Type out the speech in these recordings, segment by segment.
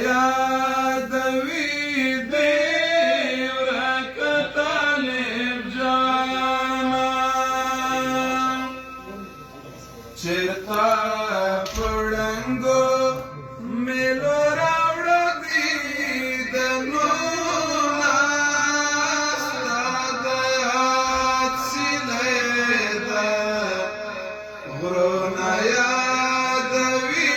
یادوي دې ورکه طالب جانا چېرته په ړنګو مېلو راوړه دیدنونه ستا د یاد سیلۍ ده غرونه یادوي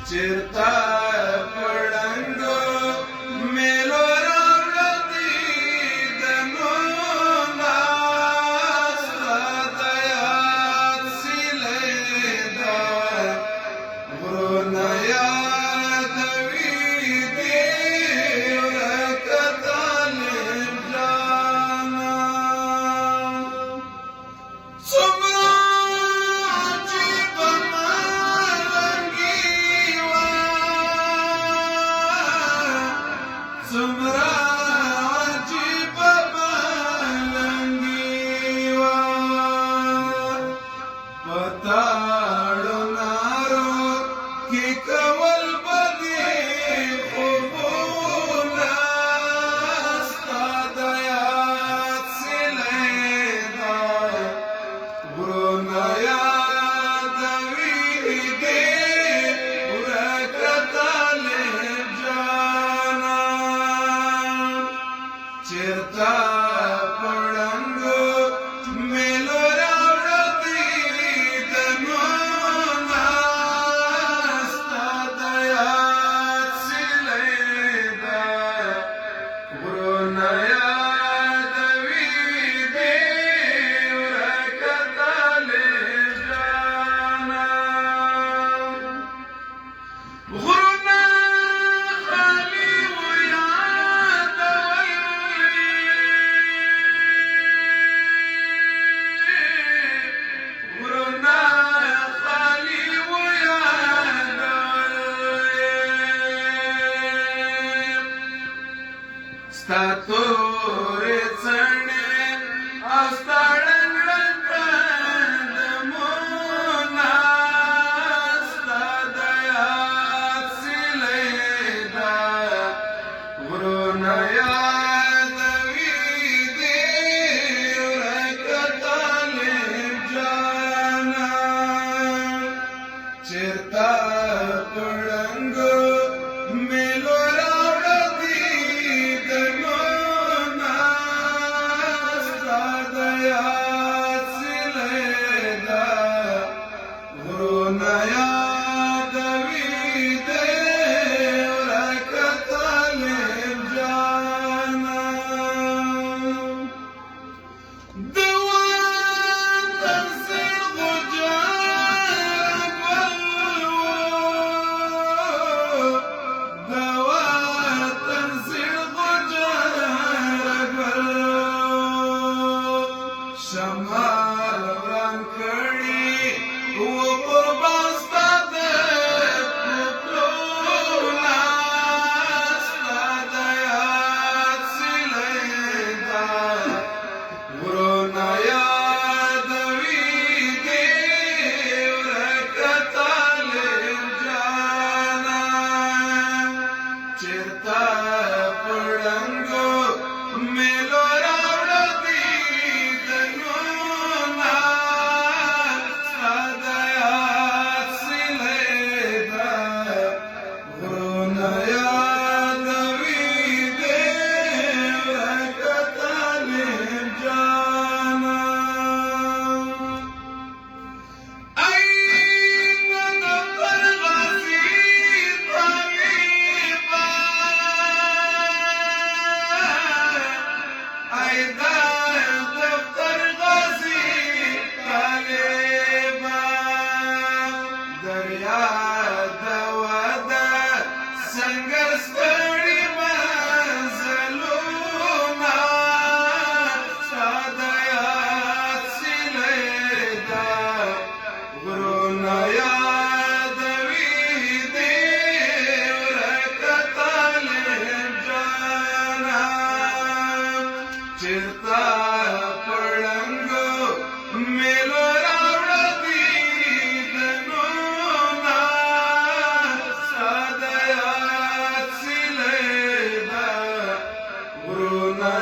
چېرته په ړنګو مېلو راوړه دیدنونه ستا د یاد سیلۍ ده غرونه یادوي دې ورکه طالب جانا څومره عجیبه ملنګي وه په تاړو نارو کې کول به دې خوبونه ستا د یاد سیلۍ ده غرونه یادوي دې ورکه طالب جانا چېرته په ړنګو مېلو راوړه دیدنونه ستا د یاد سیلۍ ده غرونه یادوي دې ورکه طالب جانا غرونه خالي و ستا تورې څڼې او ستا ړنګ ړنګ قدمونه ستا د یاد سیلۍ ده غرونه یادوي دې ورکه طالب جانا چېرته په ړنګو مېلو یاد دا دفتر غازی طالبان دریا د وده سنگر ستړي منزلونه ستا د یاد سیلۍ ده غرونه یادوي دې ورکه طالب جانه چېرته پړنګو میلو راوړه دیدنونه ستا د یاد سیلۍ ده غرونه